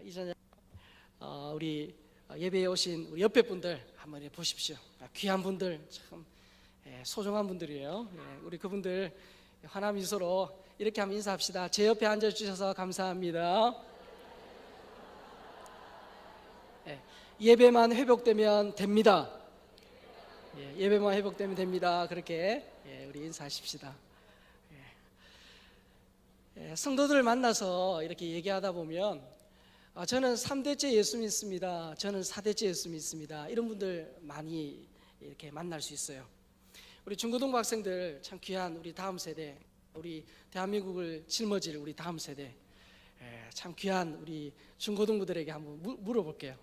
이 저녁 우리 예배에 오신 우리 옆에 분들 한번 보십시오. 귀한 분들, 참 소중한 분들이에요. 우리 그분들 환한 미소로 이렇게 한번 인사합시다. 제 옆에 앉아주셔서 감사합니다. 예배만 회복되면 됩니다. 예배만 회복되면 됩니다. 그렇게 우리 인사하십시다. 성도들을 만나서 이렇게 얘기하다 보면 저는 3대째 예수 믿습니다, 저는 4대째 예수 믿습니다, 이런 분들 많이 이렇게 만날 수 있어요. 우리 중고등부 학생들 참 귀한 우리 다음 세대, 우리 대한민국을 짊어질 우리 다음 세대, 참 귀한 우리 중고등부들에게 한번 물어볼게요.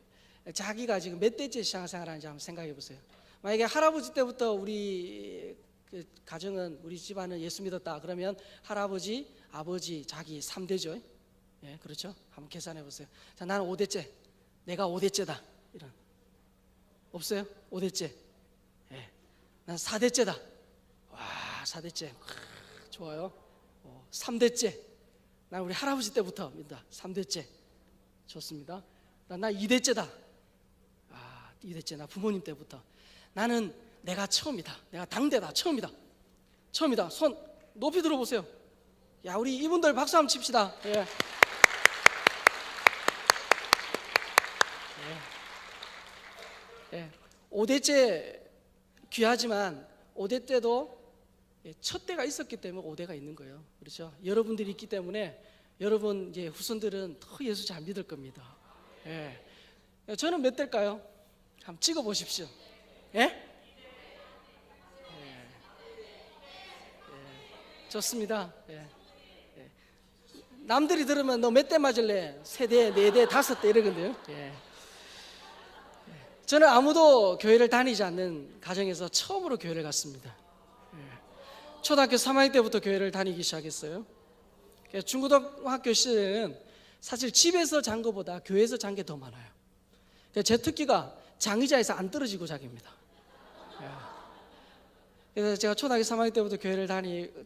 자기가 지금 몇 대째 신앙생활 하는지 한번 생각해 보세요. 만약에 할아버지 때부터 우리 그 가정은, 우리 집안은 예수 믿었다 그러면 할아버지, 아버지, 자기 3대죠. 그렇죠? 한번 계산해 보세요. 자, 나는 5대째, 내가 5대째다, 이런 없어요? 5대째, 난 4대째다. 와, 4대째, 좋아요. 3대째, 난 우리 할아버지 때부터 믿다. 3대째, 좋습니다. 나 2대째다. 2대째, 나 부모님 때부터. 나는 내가 처음이다, 내가 당대다, 처음이다. 손 높이 들어보세요. 야, 우리 이분들 박수 한번 칩시다. 5대째 귀하지만 5대 때도 첫 대가 있었기 때문에 5대가 있는 거예요. 그렇죠? 여러분들이 있기 때문에 여러분 이제 후손들은 더 예수 잘 믿을 겁니다. 저는 몇 대일까요? 한번 찍어 보십시오. 좋습니다. 남들이 들으면 너 몇 대 맞을래? 3대, 4대, 5대 이러거든요. 저는 아무도 교회를 다니지 않는 가정에서 처음으로 교회를 갔습니다. 초등학교 3학년 때부터 교회를 다니기 시작했어요. 중고등학교 시절에는 사실 집에서 잔 것보다 교회에서 잔 게 더 많아요. 제 특기가 장의자에서 안 떨어지고 자기입니다. 그래서 제가 초등학교 3학년 때부터 교회를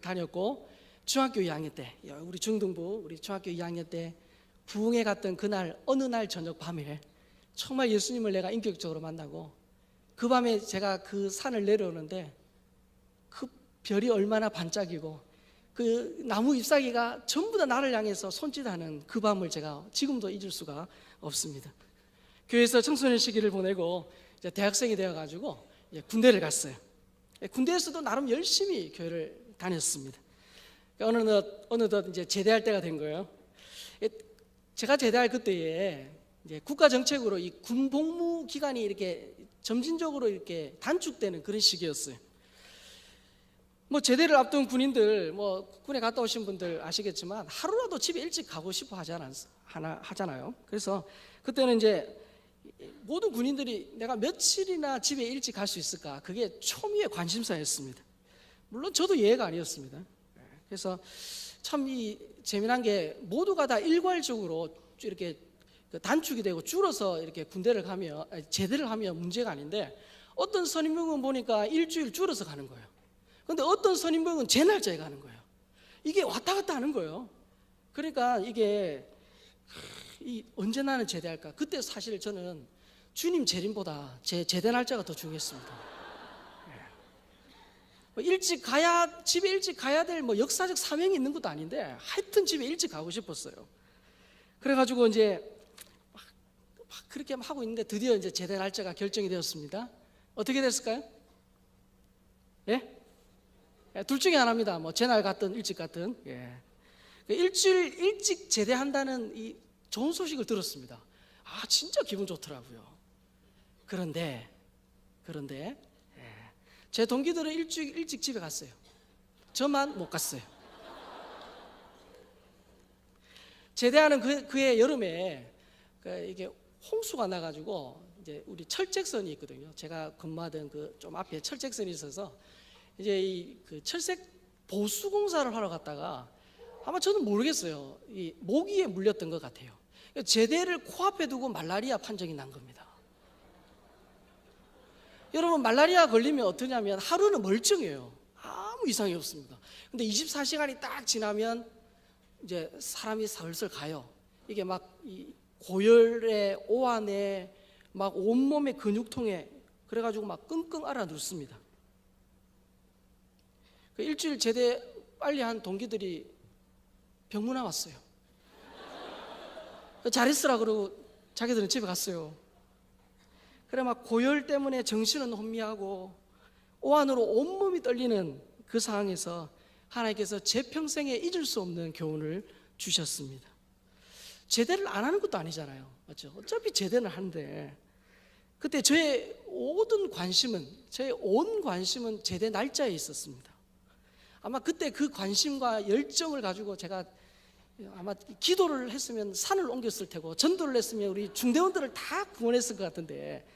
다녔고, 중학교 2학년 때, 우리 중등부, 우리 중학교 2학년 때 부흥회 갔던 그날, 어느 날 저녁 밤에 정말 예수님을 내가 인격적으로 만나고, 그 밤에 제가 그 산을 내려오는데 그 별이 얼마나 반짝이고 그 나무 잎사귀가 전부 다 나를 향해서 손짓하는 그 밤을 제가 지금도 잊을 수가 없습니다. 교회에서 청소년 시기를 보내고 이제 대학생이 되어가지고 군대를 갔어요. 군대에서도 나름 열심히 교회를 다녔습니다. 어느덧 이제 제대할 때가 된 거예요. 제가 제대할 그때에 이제 국가 정책으로 이 군 복무 기간이 이렇게 점진적으로 이렇게 단축되는 그런 시기였어요. 제대를 앞둔 군인들, 군에 갔다 오신 분들 아시겠지만 하루라도 집에 일찍 가고 싶어 하잖아요. 그래서 그때는 이제 모든 군인들이 내가 며칠이나 집에 일찍 갈 수 있을까, 그게 초미의 관심사였습니다. 물론 저도 예외가 아니었습니다. 그래서 참 재미난 게 모두가 다 일괄적으로 이렇게 단축이 되고 줄어서 이렇게 군대를 가면, 제대를 하면 문제가 아닌데, 어떤 선임병은 보니까 일주일 줄어서 가는 거예요. 그런데 어떤 선임병은 제 날짜에 가는 거예요. 이게 왔다 갔다 하는 거예요. 그러니까 이게 언제 나는 제대할까? 그때 사실 저는 주님 재림보다 제 제대 날짜가 더 중요했습니다. 일찍 가야, 집에 일찍 가야 될 역사적 사명이 있는 것도 아닌데 하여튼 집에 일찍 가고 싶었어요. 그래가지고 이제 막 그렇게 하고 있는데 드디어 이제 제대 날짜가 결정이 되었습니다. 어떻게 됐을까요? 둘 중에 하나입니다. 제날 갔든 일찍 갔든. 일주일 일찍 제대한다는 이 좋은 소식을 들었습니다. 진짜 기분 좋더라고요. 그런데 제 동기들은 일주일 일찍 집에 갔어요. 저만 못 갔어요. 제대하는 그해 여름에 이게 홍수가 나가지고 이제 우리 철책선이 있거든요. 제가 근무하던 그 좀 앞에 철책선이 있어서 이제 그 철색 보수 공사를 하러 갔다가 아마 저는 모르겠어요. 이 모기에 물렸던 것 같아요. 제대를 코앞에 두고 말라리아 판정이 난 겁니다. 여러분, 말라리아 걸리면 어떠냐면 하루는 멀쩡해요. 아무 이상이 없습니다. 근데 24시간이 딱 지나면 이제 사람이 슬슬 가요. 이게 막 고열에 오한에 막 온몸의 근육통에 그래가지고 막 끙끙 앓아 눕습니다. 그 일주일 제대 빨리 한 동기들이 병문안 왔어요. 잘 있으라 그러고 자기들은 집에 갔어요. 그래 막 고열 때문에 정신은 혼미하고 오한으로 온몸이 떨리는 그 상황에서 하나님께서 제 평생에 잊을 수 없는 교훈을 주셨습니다. 제대를 안 하는 것도 아니잖아요, 맞죠? 어차피 제대는 하는데 그때 저의 모든 관심은, 저의 온 관심은 제대 날짜에 있었습니다. 아마 그때 그 관심과 열정을 가지고 제가 아마 기도를 했으면 산을 옮겼을 테고 전도를 했으면 우리 중대원들을 다 구원했을 것 같은데,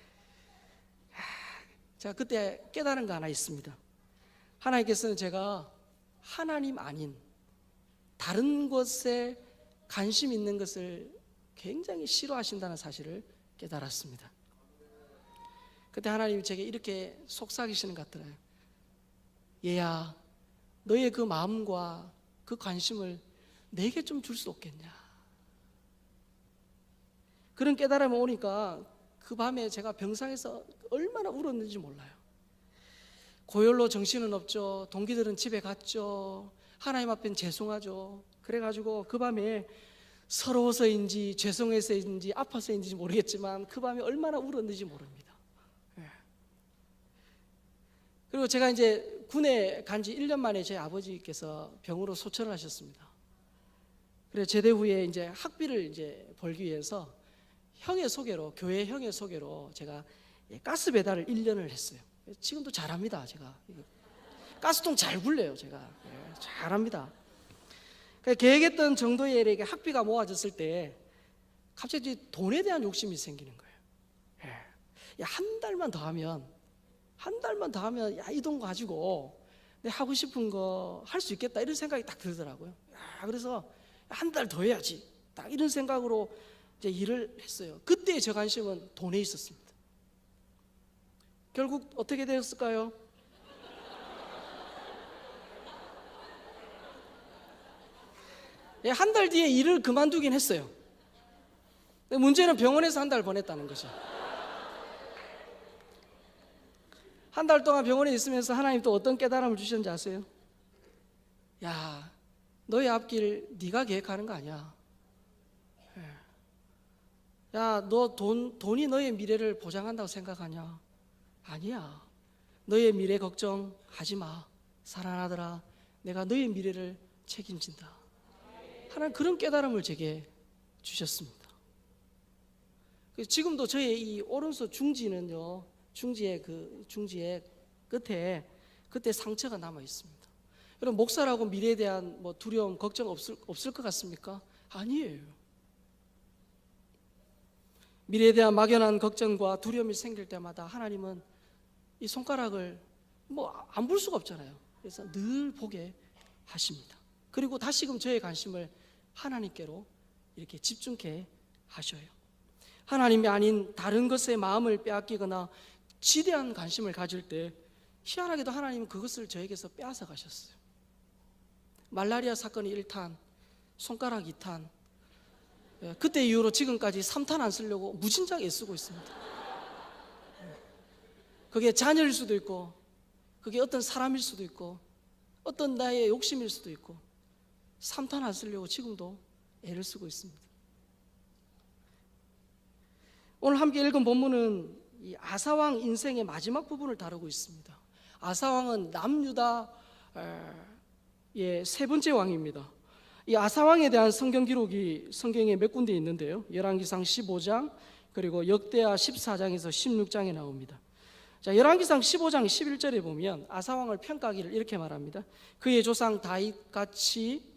제가 그때 깨달은 거 하나 있습니다. 하나님께서는 제가 하나님 아닌 다른 것에 관심 있는 것을 굉장히 싫어하신다는 사실을 깨달았습니다. 그때 하나님이 제게 이렇게 속삭이시는 것 같더라고요. 얘야, 너의 그 마음과 그 관심을 내게 좀 줄 수 없겠냐. 그런 깨달음이 오니까 그 밤에 제가 병상에서 얼마나 울었는지 몰라요. 고열로 정신은 없죠. 동기들은 집에 갔죠. 하나님 앞엔 죄송하죠. 그래가지고 그 밤에 서러워서인지 죄송해서인지 아파서인지 모르겠지만 그 밤에 얼마나 울었는지 모릅니다. 그리고 제가 이제 군에 간 지 1년 만에 제 아버지께서 병으로 소천을 하셨습니다. 그래서 제대 후에 이제 학비를 이제 벌기 위해서 형의 소개로, 교회 형의 소개로 제가 가스 배달을 1년을 했어요. 지금도 잘합니다. 제가 가스통 잘 굴려요. 제가 잘합니다. 계획했던 정도의 이렇게 학비가 모아졌을 때 갑자기 돈에 대한 욕심이 생기는 거예요. 야, 한 달만 더 하면 야, 이 돈 가지고 내가 하고 싶은 거 할 수 있겠다 이런 생각이 딱 들더라고요. 그래서 한 달 더 해야지 딱 이런 생각으로 이제 일을 했어요. 그때 제 관심은 돈에 있었습니다. 결국 어떻게 되었을까요? 한 달 뒤에 일을 그만두긴 했어요. 문제는 병원에서 한 달 보냈다는 것이죠. 한 달 동안 병원에 있으면서 하나님 또 어떤 깨달음을 주셨는지 아세요? 야, 너의 앞길 네가 계획하는 거 아니야. 야, 너 돈이 너의 미래를 보장한다고 생각하냐? 아니야. 너의 미래 걱정하지 마. 사랑하더라. 내가 너의 미래를 책임진다. 하나님 그런 깨달음을 제게 주셨습니다. 지금도 저의 이 오른손 중지는요, 중지의 끝에 그때 상처가 남아 있습니다. 여러분, 목사라고 미래에 대한 뭐 두려움, 걱정 없을 것 같습니까? 아니에요. 미래에 대한 막연한 걱정과 두려움이 생길 때마다 하나님은 이 손가락을 뭐 안 볼 수가 없잖아요. 그래서 늘 보게 하십니다. 그리고 다시금 저의 관심을 하나님께로 이렇게 집중케 하셔요. 하나님이 아닌 다른 것에 마음을 빼앗기거나 지대한 관심을 가질 때 희한하게도 하나님은 그것을 저에게서 빼앗아 가셨어요. 말라리아 사건이 1탄, 손가락 2탄, 그때 이후로 지금까지 3탄 안 쓰려고 무진장 애쓰고 있습니다. 그게 자녀일 수도 있고, 그게 어떤 사람일 수도 있고, 어떤 나의 욕심일 수도 있고, 3탄 안 쓰려고 지금도 애를 쓰고 있습니다. 오늘 함께 읽은 본문은 이 아사왕 인생의 마지막 부분을 다루고 있습니다. 아사왕은 남유다의 세 번째 왕입니다. 이 아사왕에 대한 성경 기록이 성경에 몇 군데 있는데요, 열왕기상 15장 그리고 역대하 14장에서 16장에 나옵니다. 자, 열왕기상 15장 11절에 보면 아사왕을 평가하기를 이렇게 말합니다. 그의 조상 다윗같이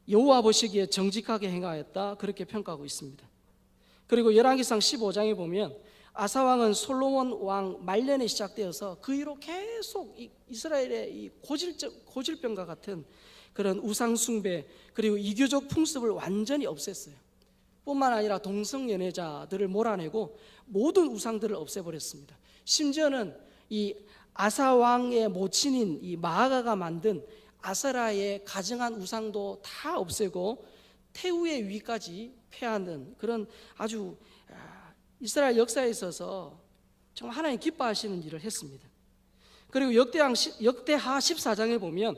여호와 보시기에 정직하게 행하였다, 그렇게 평가하고 있습니다. 그리고 열왕기상 15장에 보면 아사왕은 솔로몬 왕 말년에 시작되어서 그 이후로 계속 이스라엘의 이 고질병과 같은 그런 우상숭배 그리고 이교적 풍습을 완전히 없앴어요. 뿐만 아니라 동성연애자들을 몰아내고 모든 우상들을 없애버렸습니다. 심지어는 이 아사왕의 모친인 이 마아가가 만든 아세라의 가증한 우상도 다 없애고 태후의 위까지 패하는 그런 아주 이스라엘 역사에 있어서 정말 하나님 기뻐하시는 일을 했습니다. 그리고 역대하 14장에 보면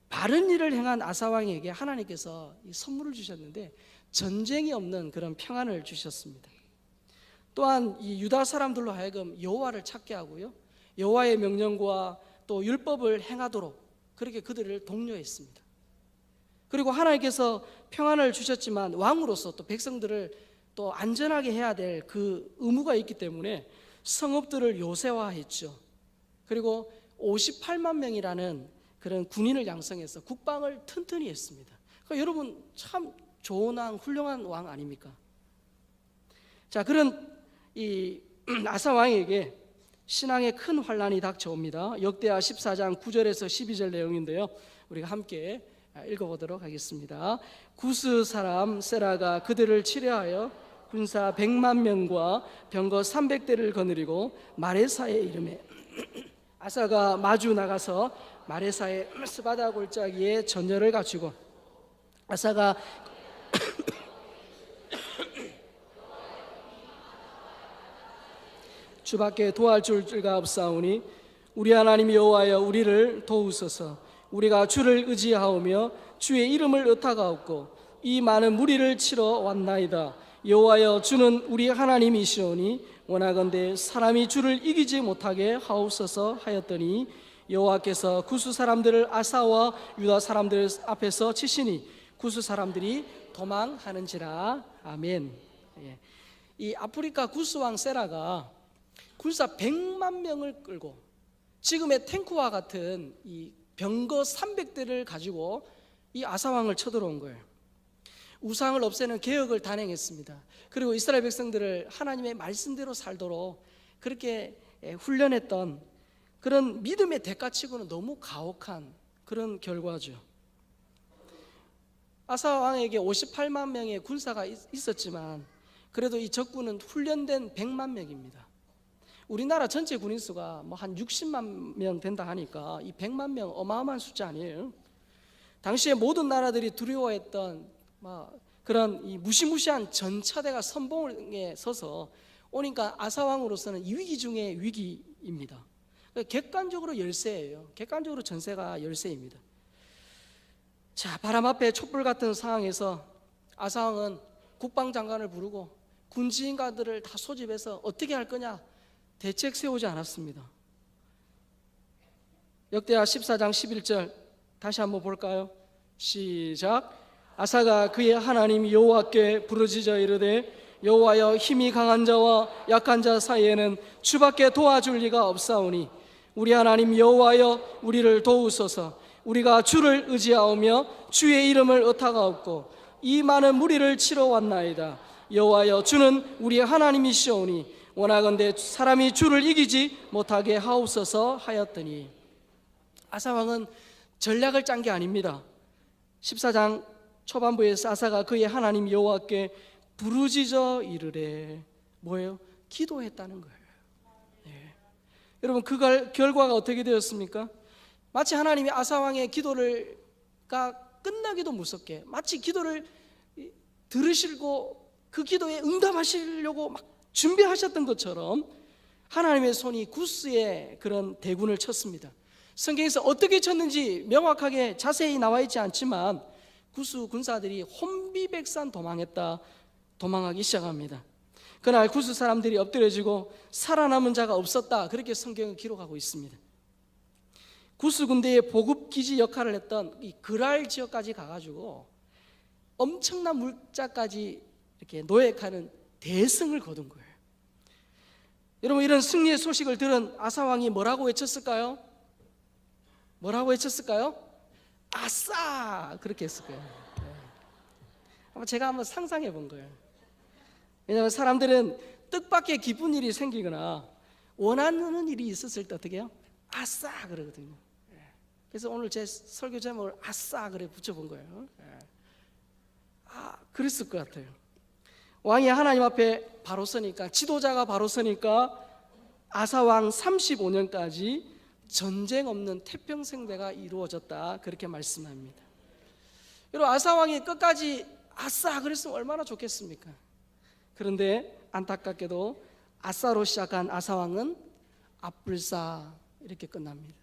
바른 일을 행한 아사 왕에게 하나님께서 이 선물을 주셨는데 전쟁이 없는 그런 평안을 주셨습니다. 또한 이 유다 사람들로 하여금 여호와를 찾게 하고요, 여호와의 명령과 또 율법을 행하도록 그렇게 그들을 독려했습니다. 그리고 하나님께서 평안을 주셨지만 왕으로서 또 백성들을 또 안전하게 해야 될 그 의무가 있기 때문에 성읍들을 요새화했죠. 그리고 58만 명이라는 그런 군인을 양성해서 국방을 튼튼히 했습니다. 그러니까 여러분 참 좋은 왕, 훌륭한 왕 아닙니까? 자, 그런 이 아사 왕에게 신앙의 큰 환란이 닥쳐옵니다. 역대하 14장 9절에서 12절 내용인데요, 우리가 함께 읽어보도록 하겠습니다. 구스 사람 세라가 그들을 치려하여 군사 100만 명과 병거 300대를 거느리고 마레사에 이르매 아사가 마주 나가서 마레사의 스바다 골짜기에 전열을 갖추고 아사가 주밖에 도와줄 줄가 없사오니 우리 하나님 여호와여 우리를 도우소서. 우리가 주를 의지하오며 주의 이름을 의탁하옵고 이 많은 무리를 치러 왔나이다. 여호와여 주는 우리 하나님이시오니 원하건대 사람이 주를 이기지 못하게 하옵소서 하였더니 여호와께서 구스 사람들을 아사와 유다 사람들 앞에서 치시니 구스 사람들이 도망하는지라. 아멘. 이 아프리카 구스 왕 세라가 군사 100만 명을 끌고 지금의 탱크와 같은 이 병거 300대를 가지고 이 아사 왕을 쳐들어온 거예요. 우상을 없애는 개혁을 단행했습니다. 그리고 이스라엘 백성들을 하나님의 말씀대로 살도록 그렇게 훈련했던 그런 믿음의 대가치고는 너무 가혹한 그런 결과죠. 아사 왕에게 58만 명의 군사가 있었지만 그래도 이 적군은 훈련된 100만 명입니다. 우리나라 전체 군인 수가 뭐 한 60만 명 된다 하니까 이 100만 명 어마어마한 숫자 아니에요. 당시에 모든 나라들이 두려워했던 그런 이 무시무시한 전차대가 선봉에 서서 오니까 아사 왕으로서는 이 위기 중에 위기입니다. 객관적으로 열세예요. 객관적으로 전세가 열세입니다. 자, 바람 앞에 촛불 같은 상황에서 아사 왕은 국방장관을 부르고 군지인가들을 다 소집해서 어떻게 할 거냐 대책 세우지 않았습니다. 역대하 14장 11절 다시 한번 볼까요? 시작. 아사가 그의 하나님 여호와께 부르짖어 이르되 여호와여 힘이 강한 자와 약한 자 사이에는 주밖에 도와줄 리가 없사오니 우리 하나님 여호와여 우리를 도우소서. 우리가 주를 의지하오며 주의 이름을 의탁하옵고 이 많은 무리를 치러 왔나이다. 여호와여 주는 우리 하나님이시오니 원하건대 사람이 주를 이기지 못하게 하옵소서 하였더니 아사 왕은 전략을 짠 게 아닙니다. 14장 초반부에서 아사가 그의 하나님 여호와께 부르짖어 이르래 뭐예요? 기도했다는 거예요. 여러분 그 결과가 어떻게 되었습니까? 마치 하나님이 아사 왕의 기도가 끝나기도 무섭게 마치 기도를 들으시고 그 기도에 응답하시려고 막 준비하셨던 것처럼 하나님의 손이 구스의 그런 대군을 쳤습니다. 성경에서 어떻게 쳤는지 명확하게 자세히 나와 있지 않지만 구스 군사들이 혼비백산 도망하기 시작합니다. 그날 구스 사람들이 엎드려지고 살아남은 자가 없었다, 그렇게 성경은 기록하고 있습니다. 구스 군대의 보급기지 역할을 했던 이 그랄 지역까지 가가지고 엄청난 물자까지 이렇게 노획하는 대승을 거둔 거예요. 여러분 이런 승리의 소식을 들은 아사 왕이 뭐라고 외쳤을까요? 뭐라고 외쳤을까요? 아싸! 그렇게 했을 거예요. 제가 한번 상상해 본 거예요. 왜냐하면 사람들은 뜻밖의 기쁜 일이 생기거나 원하는 일이 있었을 때 어떻게 해요? 아싸! 그러거든요. 그래서 오늘 제 설교 제목을 아싸! 그래 붙여본 거예요. 그랬을 것 같아요. 왕이 하나님 앞에 바로 서니까, 지도자가 바로 서니까 아사왕 35년까지 전쟁 없는 태평생대가 이루어졌다, 그렇게 말씀합니다. 여러분 아사왕이 끝까지 아싸 그랬으면 얼마나 좋겠습니까? 그런데 안타깝게도 아싸로 시작한 아사왕은 압불사 이렇게 끝납니다.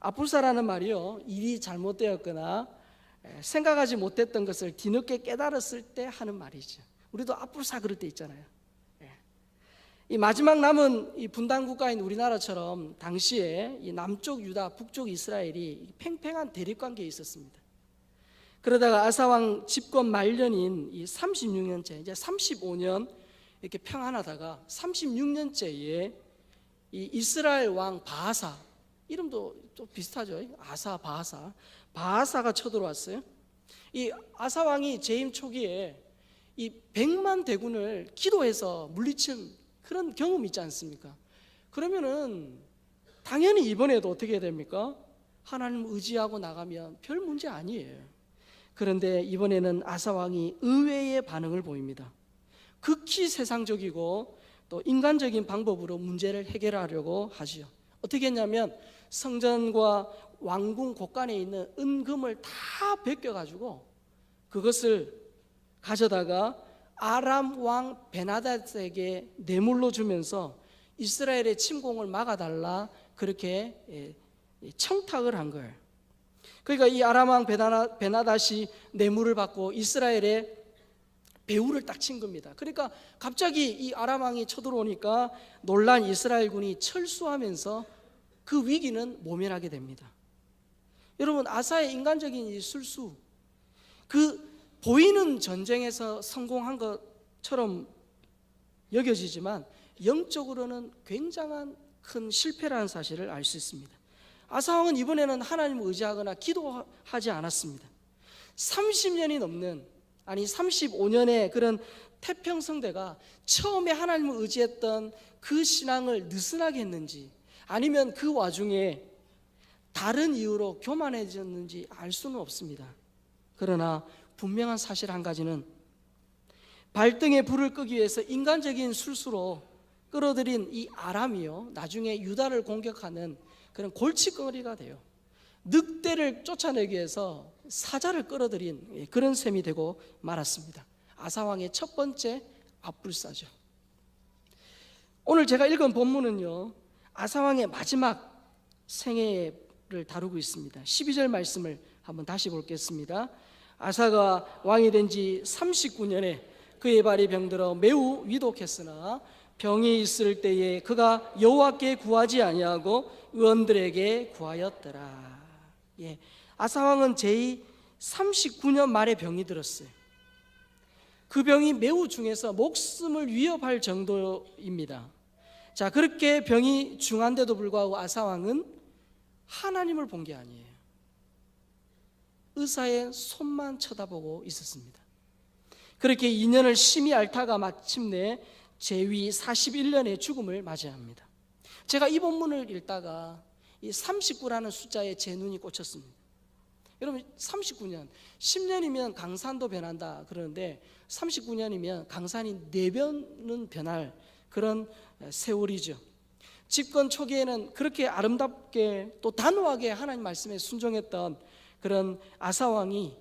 압불사라는 말이요, 일이 잘못되었거나 생각하지 못했던 것을 뒤늦게 깨달았을 때 하는 말이죠. 우리도 압불사 그럴 때 있잖아요. 이 마지막 남은 이 분단 국가인 우리나라처럼 당시에 이 남쪽 유다, 북쪽 이스라엘이 팽팽한 대립 관계에 있었습니다. 그러다가 아사왕 집권 말년인 이 36년째, 이제 35년 이렇게 평안하다가 36년째에 이 이스라엘 왕 바하사, 이름도 좀 비슷하죠. 아사, 바하사가 쳐들어왔어요. 이 아사 왕이 재임 초기에 이 100만 대군을 기도해서 물리친 그런 경험이 있지 않습니까? 그러면은 당연히 이번에도 어떻게 해야 됩니까? 하나님 의지하고 나가면 별 문제 아니에요. 그런데 이번에는 아사 왕이 의외의 반응을 보입니다. 극히 세상적이고 또 인간적인 방법으로 문제를 해결하려고 하지요. 어떻게 했냐면 성전과 왕궁 곳간에 있는 은금을 다 벗겨가지고 그것을 가져다가 아람 왕 베나닷에게 뇌물로 주면서 이스라엘의 침공을 막아달라 그렇게 청탁을 한 거예요. 그러니까 이 아람 왕 베나닷이 뇌물을 받고 이스라엘의 배후를 딱 친 겁니다. 그러니까 갑자기 이 아람 왕이 쳐들어오니까 놀란 이스라엘군이 철수하면서 그 위기는 모면하게 됩니다. 여러분, 아사의 인간적인 이 술수, 그 보이는 전쟁에서 성공한 것처럼 여겨지지만 영적으로는 굉장한 큰 실패라는 사실을 알 수 있습니다. 아사왕은 이번에는 하나님을 의지하거나 기도하지 않았습니다. 30년이 넘는, 아니 35년의 그런 태평성대가 처음에 하나님을 의지했던 그 신앙을 느슨하게 했는지 아니면 그 와중에 다른 이유로 교만해졌는지 알 수는 없습니다. 그러나 분명한 사실 한 가지는 발등에 불을 끄기 위해서 인간적인 술수로 끌어들인 이 아람이요, 나중에 유다를 공격하는 그런 골칫거리가 돼요. 늑대를 쫓아내기 위해서 사자를 끌어들인 그런 셈이 되고 말았습니다. 아사왕의 첫 번째 압불사죠. 오늘 제가 읽은 본문은요, 아사왕의 마지막 생애를 다루고 있습니다. 12절 말씀을 한번 다시 보겠습니다. 아사가 왕이 된 지 39년에 그의 발이 병들어 매우 위독했으나 병이 있을 때에 그가 여호와께 구하지 아니하고 의원들에게 구하였더라. 아사 왕은 제 39년 말에 병이 들었어요. 그 병이 매우 중해서 목숨을 위협할 정도입니다. 자, 그렇게 병이 중한데도 불구하고 아사 왕은 하나님을 본 게 아니에요. 의사의 손만 쳐다보고 있었습니다. 그렇게 2년을 심히 앓다가 마침내 제위 41년의 죽음을 맞이합니다. 제가 이 본문을 읽다가 이 39라는 숫자에 제 눈이 꽂혔습니다. 여러분, 39년, 10년이면 강산도 변한다 그러는데 39년이면 강산이 4번은 변할 그런 세월이죠. 집권 초기에는 그렇게 아름답게 또 단호하게 하나님 말씀에 순종했던 그런 아사 왕이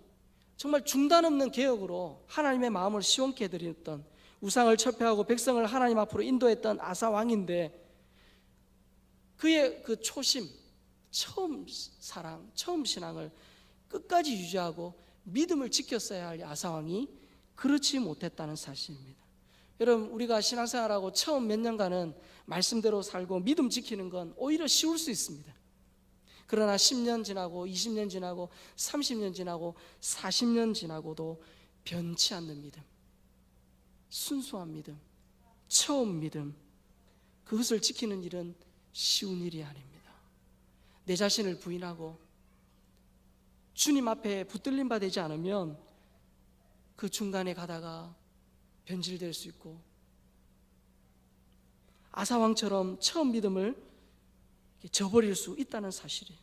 정말 중단 없는 개혁으로 하나님의 마음을 시원케 해드렸던, 우상을 철폐하고 백성을 하나님 앞으로 인도했던 아사 왕인데, 그의 그 초심, 처음 사랑, 처음 신앙을 끝까지 유지하고 믿음을 지켰어야 할 아사 왕이 그렇지 못했다는 사실입니다. 여러분, 우리가 신앙생활하고 처음 몇 년간은 말씀대로 살고 믿음 지키는 건 오히려 쉬울 수 있습니다. 그러나 10년 지나고 20년 지나고 30년 지나고 40년 지나고도 변치 않는 믿음, 순수한 믿음, 처음 믿음, 그것을 지키는 일은 쉬운 일이 아닙니다. 내 자신을 부인하고 주님 앞에 붙들림 바 되지 않으면 그 중간에 가다가 변질될 수 있고, 아사왕처럼 처음 믿음을 저버릴 수 있다는 사실이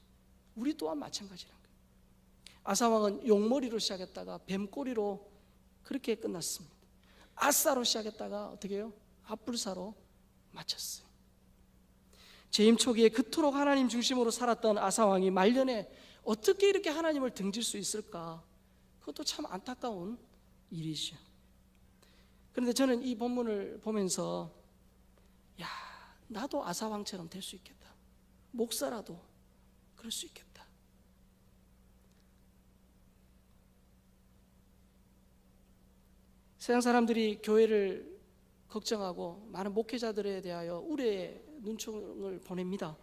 우리 또한 마찬가지라는 거예요. 아사왕은 용머리로 시작했다가 뱀꼬리로 그렇게 끝났습니다. 아싸로 시작했다가 어떻게 해요? 압불사로 마쳤어요. 재임 초기에 그토록 하나님 중심으로 살았던 아사왕이 말년에 어떻게 이렇게 하나님을 등질 수 있을까? 그것도 참 안타까운 일이죠. 그런데 저는 이 본문을 보면서 야, 나도 아사왕처럼 될 수 있겠다. 목사라도 그럴 수 있겠다. 세상 사람들이 교회를 걱정하고 많은 목회자들에 대하여 우려의 눈총을 보냅니다.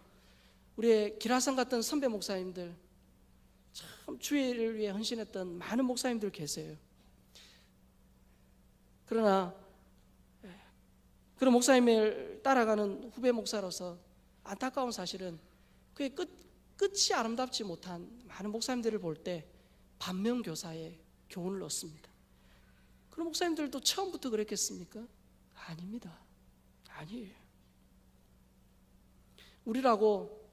우리의 기라성 같은 선배 목사님들, 참 주의를 위해 헌신했던 많은 목사님들 계세요. 그러나 그런 목사님을 따라가는 후배 목사로서 안타까운 사실은 그의 끝이 아름답지 못한 많은 목사님들을 볼 때 반면교사의 교훈을 얻습니다. 그런 목사님들도 처음부터 그랬겠습니까? 아닙니다. 아니에요. 우리라고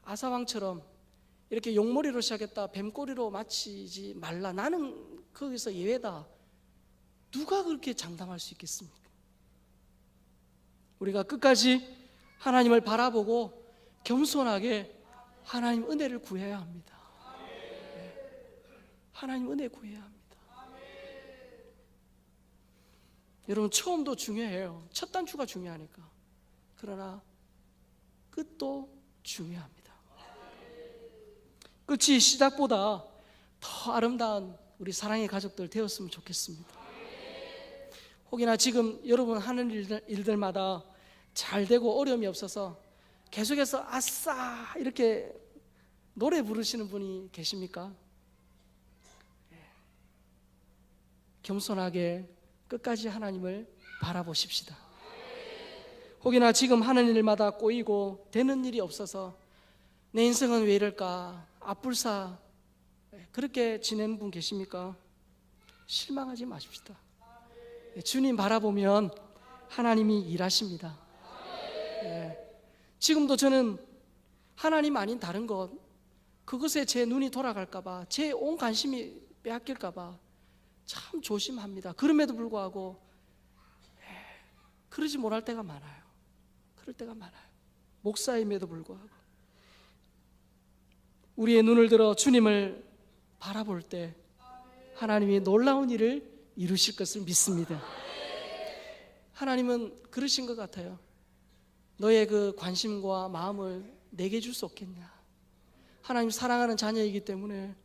아사왕처럼 이렇게 용머리로 시작했다 뱀꼬리로 마치지 말라, 나는 거기서 예외다, 누가 그렇게 장담할 수 있겠습니까? 우리가 끝까지 하나님을 바라보고 겸손하게 하나님 은혜를 구해야 합니다. 하나님 은혜 구해야 합니다. 여러분, 처음도 중요해요. 첫 단추가 중요하니까. 그러나 끝도 중요합니다. 끝이 시작보다 더 아름다운 우리 사랑의 가족들 되었으면 좋겠습니다. 혹여나 지금 여러분 하는 일들마다 잘 되고 어려움이 없어서 계속해서 아싸 이렇게 노래 부르시는 분이 계십니까? 겸손하게 끝까지 하나님을 바라보십시다. 혹여나 지금 하는 일마다 꼬이고 되는 일이 없어서 내 인생은 왜 이럴까, 앞불사 그렇게 지내는 분 계십니까? 실망하지 마십시다. 주님 바라보면 하나님이 일하십니다. 지금도 저는 하나님 아닌 다른 것, 그것에 제 눈이 돌아갈까봐, 제 온 관심이 빼앗길까봐 참 조심합니다. 그럼에도 불구하고 그러지 못할 때가 많아요. 그럴 때가 많아요. 목사임에도 불구하고 우리의 눈을 들어 주님을 바라볼 때 하나님이 놀라운 일을 이루실 것을 믿습니다. 하나님은 그러신 것 같아요. 너의 그 관심과 마음을 내게 줄 수 없겠냐. 하나님 사랑하는 자녀이기 때문에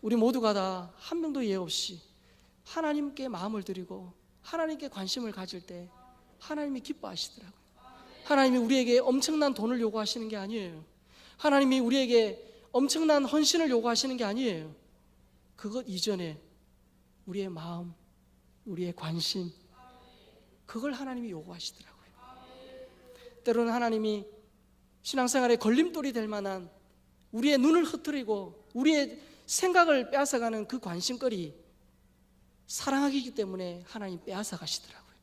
우리 모두가 다 한 명도 예외 없이 하나님께 마음을 드리고 하나님께 관심을 가질 때 하나님이 기뻐하시더라고요. 하나님이 우리에게 엄청난 돈을 요구하시는 게 아니에요. 하나님이 우리에게 엄청난 헌신을 요구하시는 게 아니에요. 그것 이전에 우리의 마음, 우리의 관심, 그걸 하나님이 요구하시더라고요. 때로는 하나님이 신앙생활에 걸림돌이 될 만한 우리의 눈을 흐트리고 우리의 생각을 빼앗아가는 그 관심거리, 사랑하기 때문에 하나님 빼앗아 가시더라고요.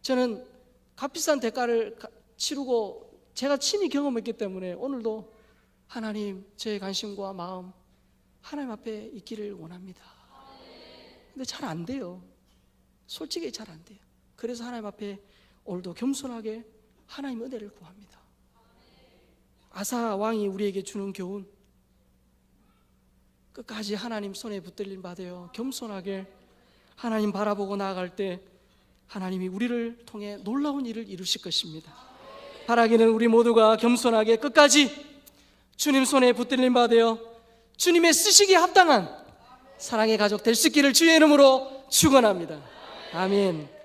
저는 값비싼 대가를 치르고 제가 친히 경험했기 때문에 오늘도 하나님, 저의 관심과 마음 하나님 앞에 있기를 원합니다. 근데 잘 안 돼요. 솔직히 잘 안 돼요. 그래서 하나님 앞에 오늘도 겸손하게 하나님 은혜를 구합니다. 아사 왕이 우리에게 주는 교훈, 끝까지 하나님 손에 붙들림 받아요. 겸손하게 하나님 바라보고 나아갈 때 하나님이 우리를 통해 놀라운 일을 이루실 것입니다. 바라기는 우리 모두가 겸손하게 끝까지 주님 손에 붙들림 받아요. 주님의 쓰시기에 합당한 사랑의 가족 될 수 있기를 주의 이름으로 축원합니다. 아멘.